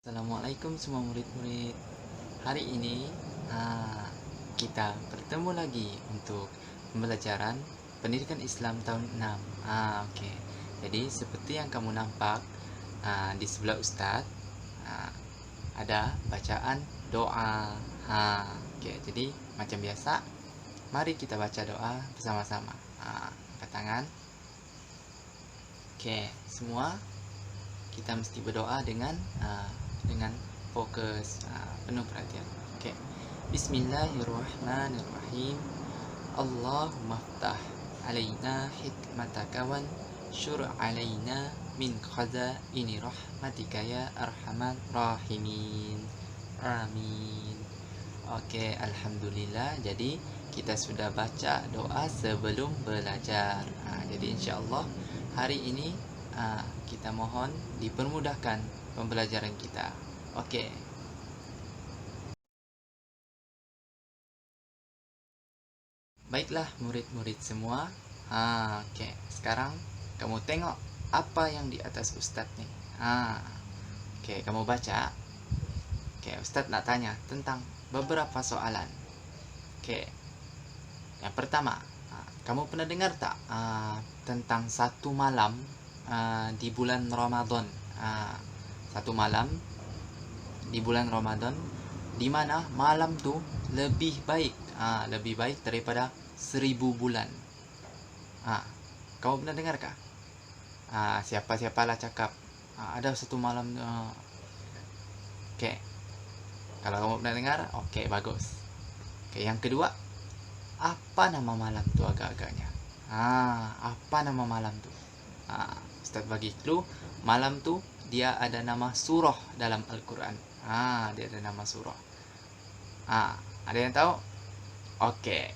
Assalamualaikum semua murid-murid. Hari ini kita bertemu lagi untuk pembelajaran pendidikan Islam tahun 6. Oke. Jadi seperti yang kamu nampak di sebelah Ustadz ada bacaan doa. Oke. Jadi macam biasa, mari kita baca doa bersama-sama. Angkat tangan. Oke, semua kita mesti berdoa dengan fokus, penuh perhatian. Oke. Bismillahirrahmanirrahim. Allahumma ftah alaina hikmataka wan syur alaina min khazaini rahmatika ya arhamar rahimin. Amin. Oke, alhamdulillah. Jadi kita sudah baca doa sebelum belajar. Jadi insyaallah hari ini kita mohon dipermudahkan pembelajaran kita. Oke. Baiklah murid-murid semua. Oke. Sekarang kamu tengok apa yang di atas Ustadz nih. Oke, kamu baca. Oke, Ustadz nak tanya tentang beberapa soalan. Oke. Yang pertama, kamu pernah dengar tak tentang satu malam di bulan Ramadan? Satu malam di bulan Ramadan di mana malam tu lebih baik daripada 1000 bulan. Kamu pernah dengar kah? Siapa-siapalah cakap ada satu malam. Oke. Kalau kamu pernah dengar, oke, bagus. Oke, yang kedua, apa nama malam tu agak-agaknya? Apa nama malam tu? Ustaz bagi clue, malam tu dia ada nama surah dalam Al-Quran. Dia ada nama surah. Ada yang tahu? Oke.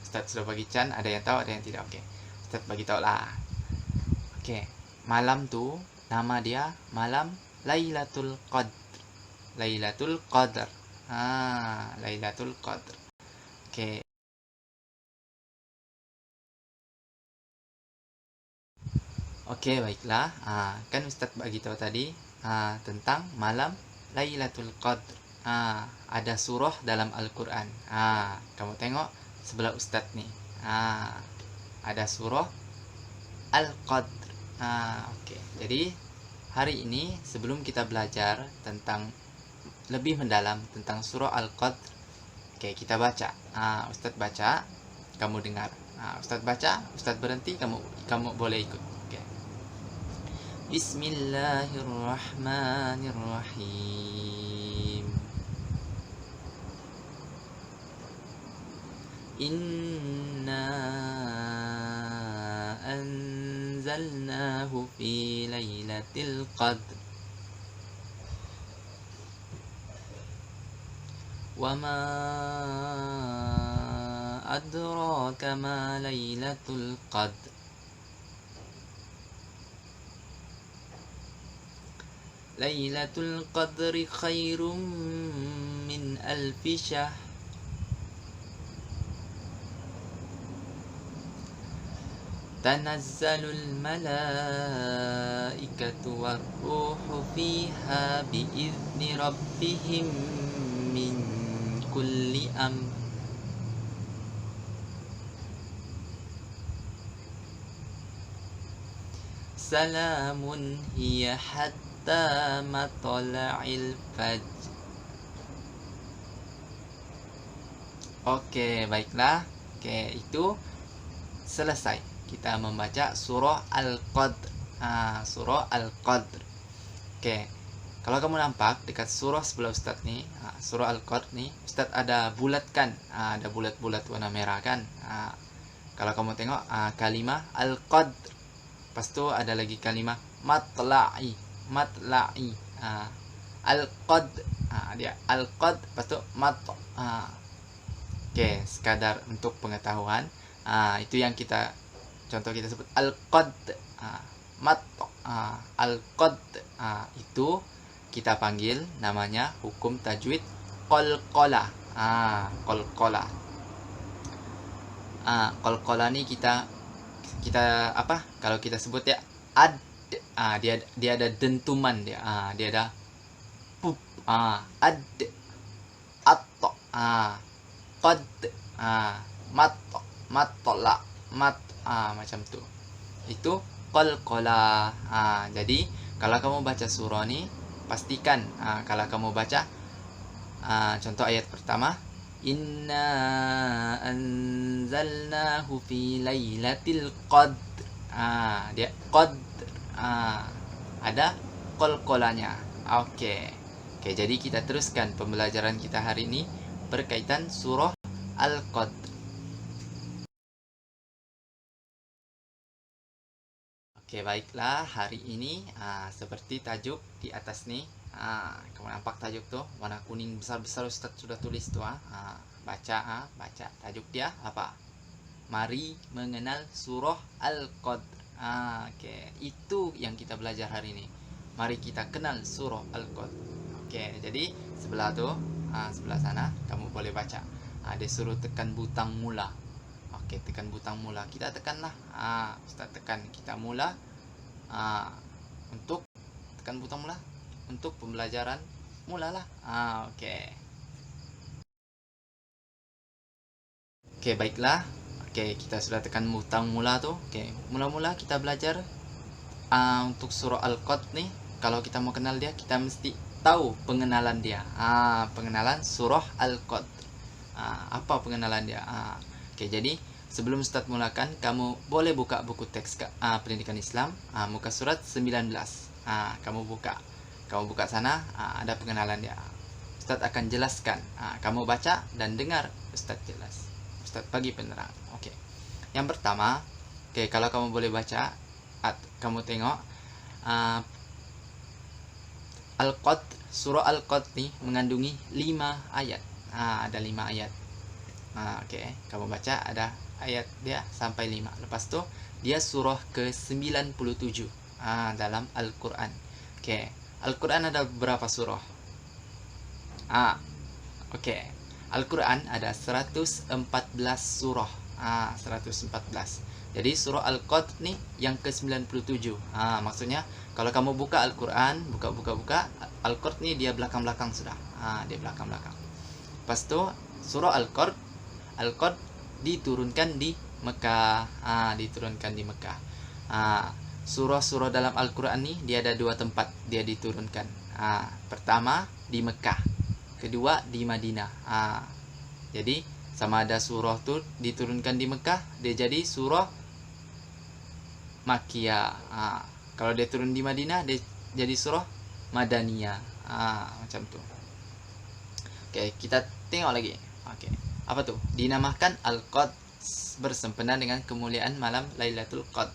Ustaz sudah bagi Chan, ada yang tahu, ada yang tidak. Oke. Ustaz bagi tahu lah. Oke. Malam tu nama dia malam Lailatul Qadr. Lailatul Qadr. Lailatul Qadr. Oke. Oke, baiklah. Kan Ustaz bagi tahu tadi tentang malam Lailatul Qadr. Ada surah dalam Al-Quran. Kamu tengok sebelah Ustaz nih. Ada surah Al-Qadr. Oke. Jadi hari ini sebelum kita belajar tentang lebih mendalam tentang surah Al-Qadr, oke, kita baca. Ustaz baca, kamu dengar. Ustaz baca, Ustaz berhenti, kamu boleh ikut. Oke. Bismillahirrahmanirrahim. Inna anzalnahu fi lailatul qadr. Wa ma adraka ma lailatul qadr. Lailatul qadri khairum min alfi syahr. Tanazzalul malaikatu warruhu fiha biizni rabbihim min kulli amr. Salamun hiya hatta matla'il fajr. Oke, baiklah. Oke, itu selesai. Kita membaca surah Al-Qadr. Surah Al-Qadr. Oke. Kalau kamu nampak dekat surah sebelah Ustaz nih, surah Al-Qadr nih, Ustaz ada bulatkan. Ada bulat-bulat warna merah kan? Kalau kamu tengok kalimah Al-Qadr. Lepas tu ada lagi kalimah matla'i. Matla'i. Al-Qadr. Dia Al-Qadr, lepas tu mat. Oke, sekadar untuk pengetahuan. Itu yang kita contoh kita sebut Al-Qadr. Mat. Al-Qadr. Itu kita panggil namanya hukum tajwid qalqalah. Qalqalah. Qalqalah ni kita apa? Kalau kita sebut ya ad, dia ada dentuman dia. Dia ada pup, ad, atto, qad, matto, mattola, mat, macam tu. Itu qalqala. Jadi kalau kamu baca surah nih, pastikan kalau kamu baca contoh ayat pertama, inna anzalnahu fi lailatul qadr. Dia qadr. Ada qalqalanya. Oke, jadi kita teruskan pembelajaran kita hari ini berkaitan surah Al-Qadr. Oke, baiklah, hari ini seperti tajuk di atas nih. Kamu nampak tajuk tuh, warna kuning besar-besar Ustaz sudah tulis tuh. Baca, baca. Tajuk dia apa? Mari mengenal surah Al-Qadr. Oke, itu yang kita belajar hari ini. Mari kita kenal surah Al-Qadr. Oke, jadi sebelah tuh, sebelah sana kamu boleh baca. Dia suruh tekan butang mula. Oke, tekan butang mula. Kita tekanlah. Ustaz tekan. Kita mula. Untuk tekan butang mula. Untuk pembelajaran mulalah. Oke. Oke, baiklah. Oke, kita sudah tekan butang mula tuh. Oke, mula-mula kita belajar untuk surah Al-Qadr nih. Kalau kita mau kenal dia, kita mesti tahu pengenalan dia. Pengenalan surah Al-Qadr. Apa pengenalan dia? Oke, jadi sebelum Ustaz mulakan, kamu boleh buka buku teks pendidikan Islam, muka surat 19. Kamu buka sana, ada pengenalan dia. Ustaz akan jelaskan. Kamu baca dan dengar Ustaz jelas. Ustaz bagi penerang. Oke. Yang pertama, kalau kamu boleh baca, kamu tengok Al-Qadr, surah Al-Qadr nih mengandungi 5 ayat. Ada 5 ayat. Kamu baca, ada ayat dia sampai 5. Lepas tu dia surah ke-97 dalam Al-Quran. Al-Quran ada berapa surah? Al-Quran ada 114 surah. 114. Jadi surah Al-Qadr nih yang ke-97. Maksudnya kalau kamu buka Al-Quran, buka Al-Qadr nih dia belakang-belakang sudah. Dia belakang-belakang. Lepas tu surah Al-Qadr diturunkan di Mekah. Surah-surah dalam Al-Quran nih dia ada 2 tempat dia diturunkan. Pertama di Mekah, kedua di Madinah. Jadi sama ada surah tuh diturunkan di Mekah, dia jadi surah Makkiyah. Kalau dia turun di Madinah, dia jadi surah Madaniyah. Macam tuh. Kita tengok lagi. Apa tuh? Dinamakan Al-Qadr bersempena dengan kemuliaan malam Lailatul Qadr.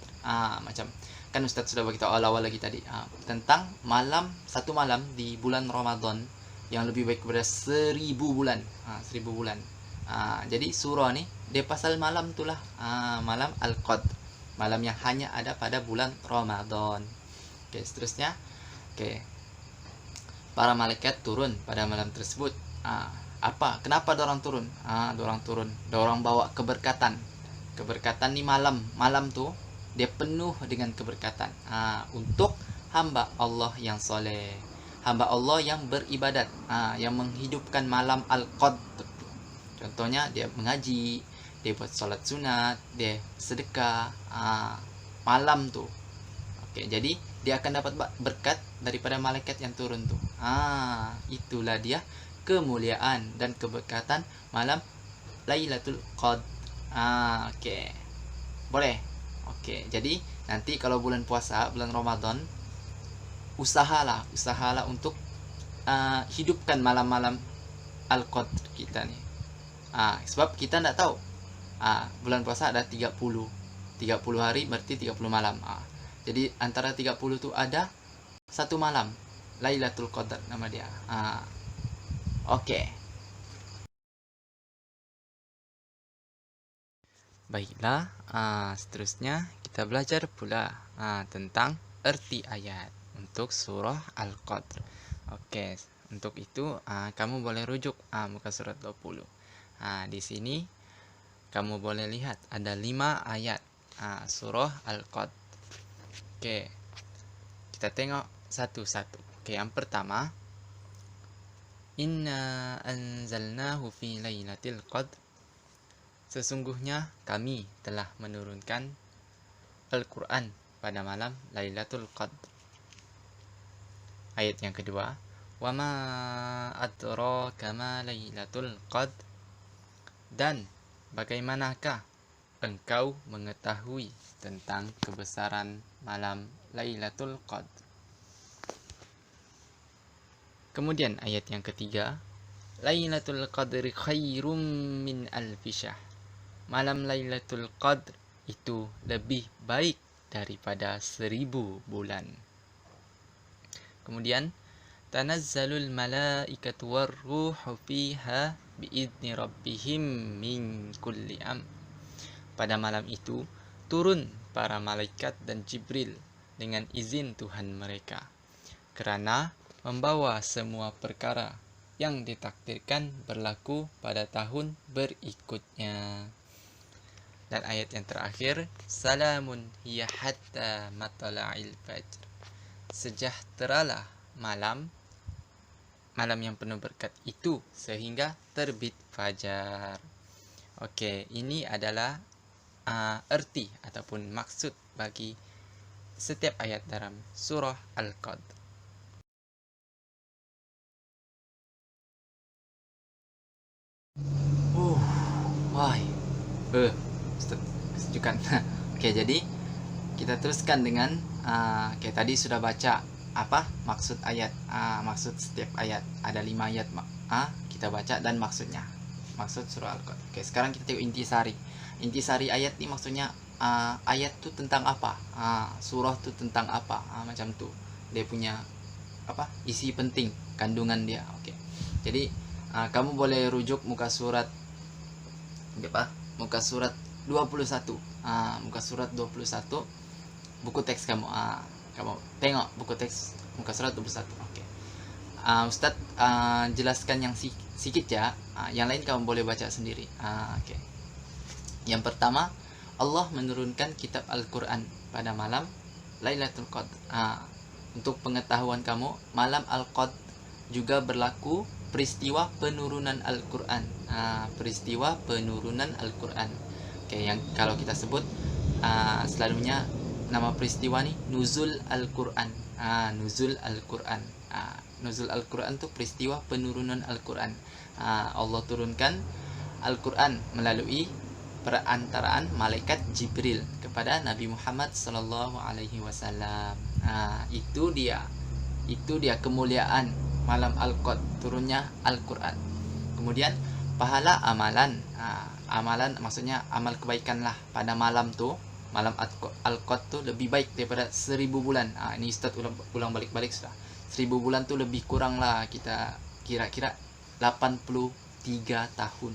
Macam kan Ustaz sudah beritahu awal-awal lagi tadi tentang satu malam di bulan Ramadan yang lebih baik daripada 1000 bulan. 1000 bulan. Jadi surah nih dia pasal malam itulah, malam Al-Qadr, malam yang hanya ada pada bulan Ramadan. Seterusnya, para malaikat turun pada malam tersebut. Kenapa dorang turun? Dorang bawa keberkatan nih malam tuh dia penuh dengan keberkatan untuk hamba Allah yang soleh, hamba Allah yang beribadat, yang menghidupkan malam Al-Qadr. Contohnya dia mengaji, dia buat sholat sunat, dia sedekah malam tuh. Jadi dia akan dapat berkat daripada malaikat yang turun tuh. Itulah dia kemuliaan dan keberkatan malam Lailatul Qadr. Boleh. Jadi nanti kalau bulan puasa, bulan Ramadan, usahalah untuk hidupkan malam-malam Al-Qadr kita nih. Sebab kita tidak tahu. Bulan puasa ada 30 hari, berarti 30 malam. Jadi antara 30 itu ada satu malam Lailatul Qadar nama dia. Baiklah, seterusnya kita belajar pula tentang arti ayat untuk surah Al-Qadr. Untuk itu kamu boleh rujuk muka surat 20. Di sini kamu boleh lihat ada 5 ayat surah Al-Qadr. Kita tengok satu-satu. Yang pertama, Inna anzalnahu fi lailatul qadr. Sesungguhnya kami telah menurunkan Al-Quran pada malam Lailatul Qadr. Ayat yang kedua, wa ma adraka ma Lailatul Qadr. Dan bagaimanakah engkau mengetahui tentang kebesaran malam Lailatul Qadr? Kemudian ayat yang ketiga, Lailatul Qadri khairum min alfi syahr. Malam Lailatul Qadr itu lebih baik daripada 1000 bulan. Kemudian tanazzalul malaikatu warruhu fiha biidzni rabbihim min kulli am. Pada malam itu turun para malaikat dan Jibril dengan izin Tuhan mereka, kerana membawa semua perkara yang ditakdirkan berlaku pada tahun berikutnya. Dan ayat yang terakhir, salamun hiya hatta matla'il fajr. Sejahteralah malam yang penuh berkat itu sehingga terbit fajar. Okey, ini adalah erti ataupun maksud bagi setiap ayat dalam surah Al-Qadr. Kesejukan. Okey, jadi kita teruskan dengan tadi sudah baca apa maksud ayat, maksud setiap ayat. Ada 5 ayat kita baca dan maksudnya, maksud surah Al-Qadr. Okey, sekarang kita tengok intisari. Intisari ayat ni maksudnya ayat tu tentang apa, surah tu tentang apa, macam tu dia punya apa isi penting, kandungan dia. Okey, jadi kamu boleh rujuk muka surat muka surat 21, muka surat 21 buku teks kamu. Kamu tengok buku teks muka surat 21. Okey, Ustaz jelaskan yang sikit ya, yang lain kamu boleh baca sendiri. Okey, yang pertama, Allah menurunkan kitab Al-Quran pada malam Lailatul Qadr. Untuk pengetahuan kamu, malam Al-Qadr juga berlaku peristiwa penurunan Al-Quran. Peristiwa penurunan Al-Quran. Okey, yang kalau kita sebut selalunya nama peristiwa ni Nuzul Al-Quran. Nuzul Al-Quran. Nuzul Al-Quran tu peristiwa penurunan Al-Quran. Allah turunkan Al-Quran melalui perantaraan malaikat Jibril kepada Nabi Muhammad sallallahu alaihi wasallam. Itu dia kemuliaan malam Al-Qadr, turunnya Al-Quran. Kemudian pahala amalan, amalan maksudnya amal kebaikan lah pada malam tu. Malam Al-Qadr tu lebih baik daripada 1000 bulan. Ini Ustaz ulang balik-balik sudah. 1000 bulan tu lebih kurang lah, kita kira-kira 83 tahun.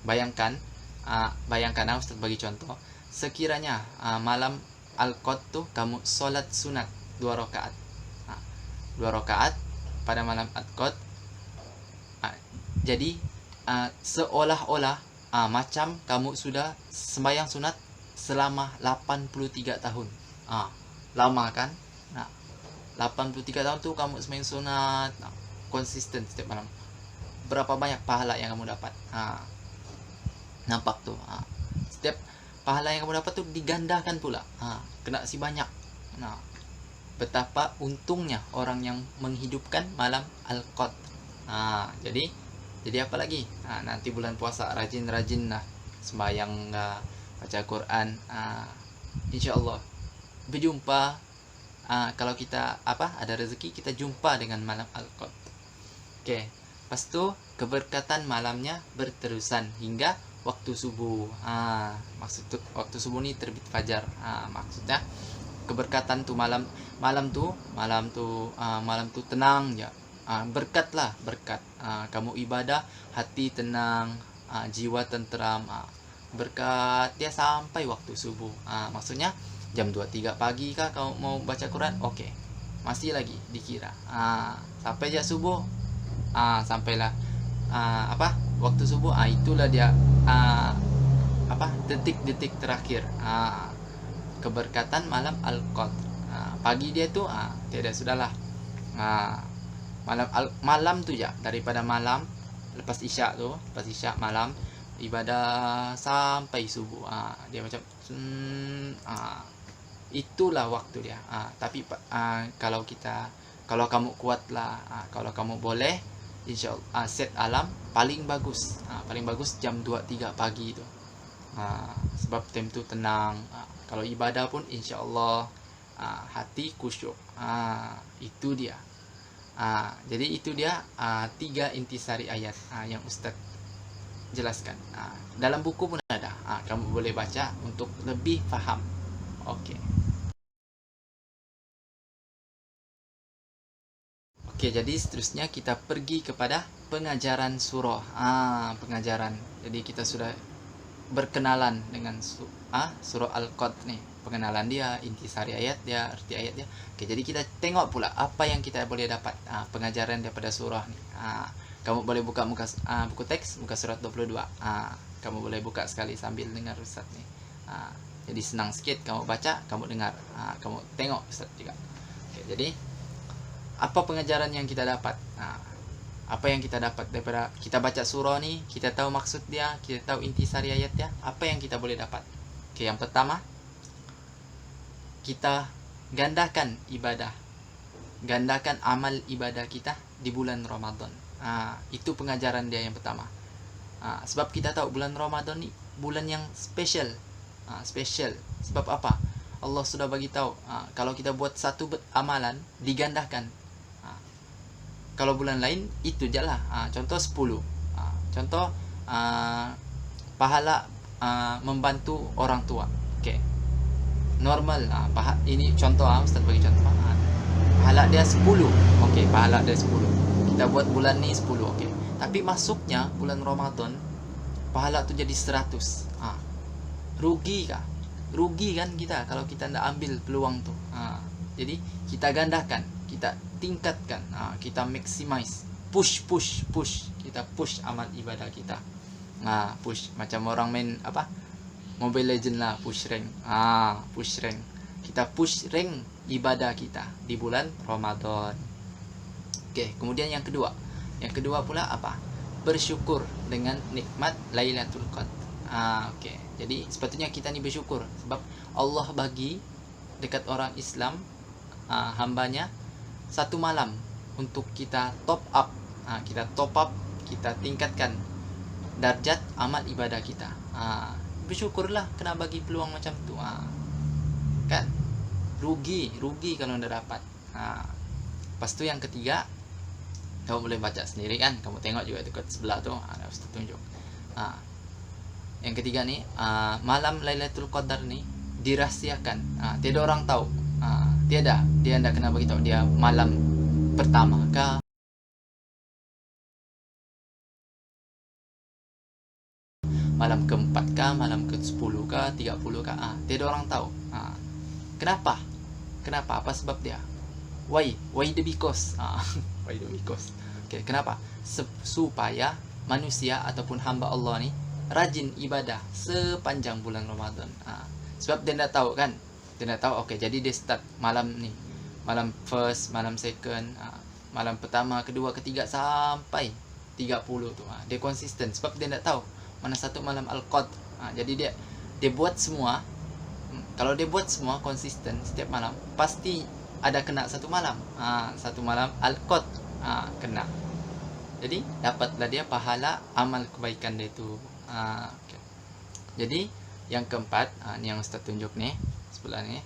Bayangkan Ustaz bagi contoh, sekiranya malam Al-Qadr tu kamu solat sunat 2 rakaat. 2 rakaat pada malam Al-Qadr. Jadi seolah-olah macam kamu sudah sembahyang sunat selama 83 tahun. Lama kan? 83 tahun tu kamu sembahyang sunat konsisten setiap malam. Berapa banyak pahala yang kamu dapat? Nampak tu. Setiap pahala yang kamu dapat tu digandakan pula. Kena si banyak. Betapa untungnya orang yang menghidupkan malam Al-Qadr. Jadi apa lagi? Nanti bulan puasa rajin-rajin lah sembahyang, baca Quran. InsyaAllah berjumpa. Kalau kita ada rezeki, kita jumpa dengan malam Al-Qadr. Okey, lepas tu keberkatan malamnya berterusan hingga waktu subuh. Maksud tu waktu subuh ni terbit fajar. Maksudnya keberkatan tu malam tu tenang je. Berkat. Kamu ibadah, hati tenang, jiwa tenteram. Berkat dia sampai waktu subuh. Maksudnya jam 2-3 pagi kah kau mau baca Quran? Okey, masih lagi dikira. Sampai je subuh. Sampailah waktu subuh. Itulah dia detik-detik terakhir keberkatan malam Al-Qadr. Pagi dia tu tiada sudahlah. Malam tu ya, daripada malam lepas isyak tu, lepas isyak malam ibadah sampai subuh. Dia macam itulah waktu dia. Tapi kalau kamu kuat lah, kalau kamu boleh, insyaallah set alam paling bagus. Paling bagus jam 2-3 pagi tu. Sebab time tu tenang. Kalau ibadah pun insyaallah hati khusyuk. Itu dia. Jadi itu dia 3 intisari ayat yang Ustaz jelaskan. Dalam buku pun ada. Kamu boleh baca untuk lebih faham. Okey. Okey, jadi seterusnya kita pergi kepada pengajaran surah. Pengajaran. Jadi kita sudah berkenalan dengan surah Al-Qad ni. Pengenalan dia, intisari ayat dia, arti ayat dia. Okey, jadi kita tengok pula apa yang kita boleh dapat pengajaran daripada surah ni. Kamu boleh buka buku teks muka surat 22. Kamu boleh buka sekali sambil dengar Ustaz ni. Jadi senang sikit, kamu baca, kamu dengar, kamu tengok Ustaz juga. Okey, jadi apa pengajaran yang kita dapat? Apa yang kita dapat daripada kita baca surah ni? Kita tahu maksud dia, kita tahu intisari ayat dia. Apa yang kita boleh dapat? Okey, yang pertama, kita gandakan ibadah, gandakan amal ibadah kita di bulan Ramadan. Itu pengajaran dia yang pertama. Sebab kita tahu bulan Ramadan ni bulan yang special. Special. Sebab apa? Allah sudah bagi tahu kalau kita buat satu amalan digandakan. Kalau bulan lain itu je lah. Contoh 10. Contoh pahala membantu orang tua. Okey. Normal ini contoh Ustaz bagi contoh. Pahala dia 10. Okey, pahala dia 10. Kita buat bulan ni 10. Okey. Tapi masuknya bulan Ramadan pahala tu jadi 100. Rugi kah? Rugi kan kita kalau kita tidak ambil peluang tu. Jadi kita gandakan, kita tingkatkan, kita maximize, push. Kita push amal ibadah kita. Push macam orang main Mobile Legend lah, push rank. Push rank. Kita push rank ibadah kita di bulan Ramadan. Okey, kemudian yang kedua. Yang kedua pula apa? Bersyukur dengan nikmat Lailatul Qadar. Okey. Jadi sepatutnya kita ni bersyukur sebab Allah bagi dekat orang Islam hambanya satu malam untuk kita top up. Kita tingkatkan darjat amal ibadah kita. Bersyukurlah kena bagi peluang macam tu. Kan? Rugi kalau tidak dapat. Lepas tu yang ketiga, kamu boleh baca sendiri kan, kamu tengok juga dekat sebelah tu, ada Ustaz tunjuk. Yang ketiga ni, malam Lailatul Qadar ni dirahsiakan. Tiada orang tahu. Tiada, dia tidak kena bagi tahu dia malam pertama kah, malam keempat kah, malam ke-10 kah, 30 kah. Tiada orang tahu. Kenapa? Apa sebab dia? Why the because? Why the because? Okay, kenapa? Supaya manusia ataupun hamba Allah ni rajin ibadah sepanjang bulan Ramadan. Sebab dia tak tahu kan? Dia tak tahu. Okay, jadi dia start malam ni, malam first, malam second, malam pertama, kedua, ketiga sampai 30 tu. Dia konsisten sebab dia tak tahu mana satu malam Al-Qadar. Jadi dia buat semua. Kalau dia buat semua konsisten setiap malam, pasti ada kena satu malam. Satu malam Al-Qadar kena. Jadi dapatlah dia pahala amal kebaikan dia tu. Okay. Jadi yang keempat, ni yang Ustaz tunjuk ni sebelah ni.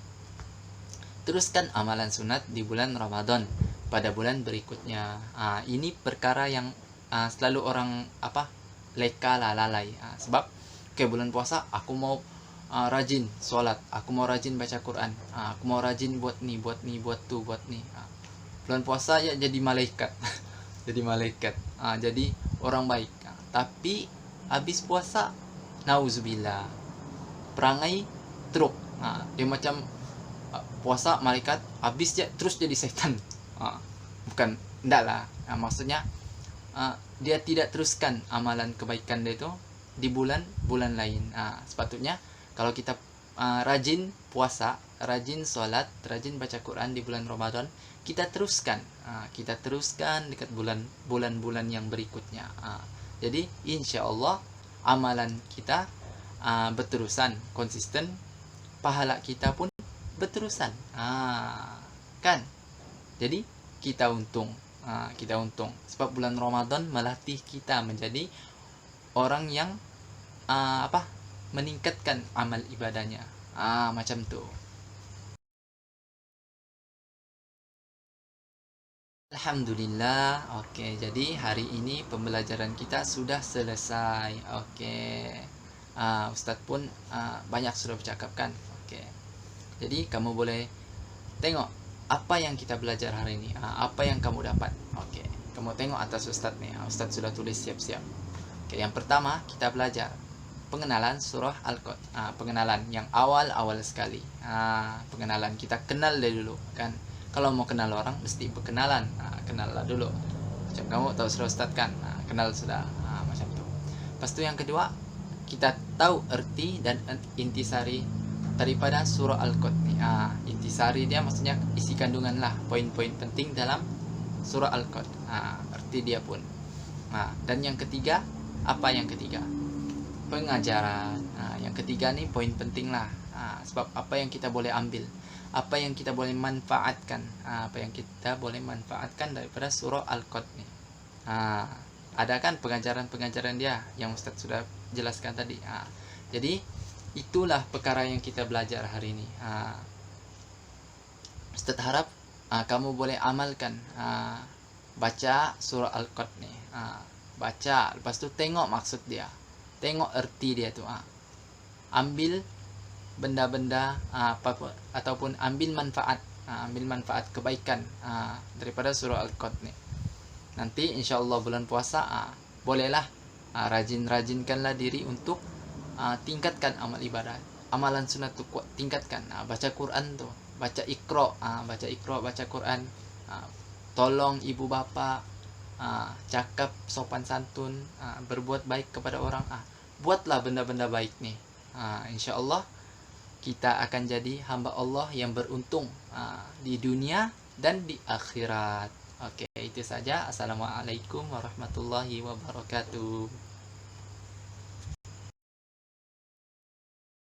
Teruskan amalan sunat di bulan Ramadan pada bulan berikutnya. Ini perkara yang selalu orang leka lah, lalai. Sebab bulan puasa aku mau rajin solat, aku mau rajin baca Quran, aku mau rajin buat ni, buat tu. Bulan puasa ya jadi malaikat. Jadi malaikat. Jadi orang baik. Tapi habis puasa, nauzubillah, perangai teruk. Dia macam puasa malaikat, habis dia terus jadi setan. Bukan, enggak lah. Maksudnya dia tidak teruskan amalan kebaikan dia itu di bulan lain. Sepatutnya kalau kita rajin puasa rajin sholat, rajin baca Quran di bulan Ramadan, kita teruskan. Kita teruskan dekat bulan-bulan yang berikutnya. Jadi insya Allah amalan kita berterusan, konsisten, pahala kita pun berterusan. Kan? Jadi kita untung. Kita untung. Sebab bulan Ramadan melatih kita menjadi orang yang meningkatkan amal ibadahnya. Macam tu. Alhamdulillah. Oke, jadi hari ini pembelajaran kita sudah selesai. Oke. Ustadz pun banyak sudah bercakapkan. Oke. Jadi kamu boleh tengok apa yang kita belajar hari ini. Apa yang kamu dapat. Oke. Kamu tengok atas Ustadz nih. Ustadz sudah tulis siap-siap. Oke, yang pertama kita belajar pengenalan surah Al-Qad. Pengenalan yang awal-awal sekali. Pengenalan, kita kenal dari dulu kan. Kalau mau kenal orang mesti berkenalan. Kenallah dulu. Macam kamu tahu surah Ustaz kan. Kenal sudah. Macam tu. Lepas tu yang kedua, kita tahu erti dan intisari daripada surah Al-Qad ni. Intisari dia maksudnya isi kandungan lah, poin-poin penting dalam surah Al-Qad. Erti dia pun. Dan yang ketiga, apa yang ketiga? Pengajaran. Yang ketiga ni poin penting lah. Sebab apa yang kita boleh ambil, apa yang kita boleh manfaatkan, apa yang kita boleh manfaatkan daripada surah Al-Qad ni. Ada kan pengajaran-pengajaran dia yang Ustaz sudah jelaskan tadi. Jadi itulah perkara yang kita belajar hari ini. Ustaz harap kamu boleh amalkan, baca surah Al-Qad ni. Baca, lepas tu tengok maksud dia, tengok erti dia tu. Ambil benda-benda ataupun ambil manfaat kebaikan daripada surah Al-Qad ni. Nanti insyaallah bulan puasa bolehlah rajin-rajinkanlah diri untuk tingkatkan amal ibadah, amalan sunat tu kuat, tingkatkan. Baca Quran tu, baca Iqra, baca Quran, tolong ibu bapa, cakap sopan santun, berbuat baik kepada orang. Buatlah benda-benda baik ni. InsyaAllah kita akan jadi hamba Allah yang beruntung di dunia dan di akhirat. Oke, itu saja. Assalamualaikum warahmatullahi wabarakatuh.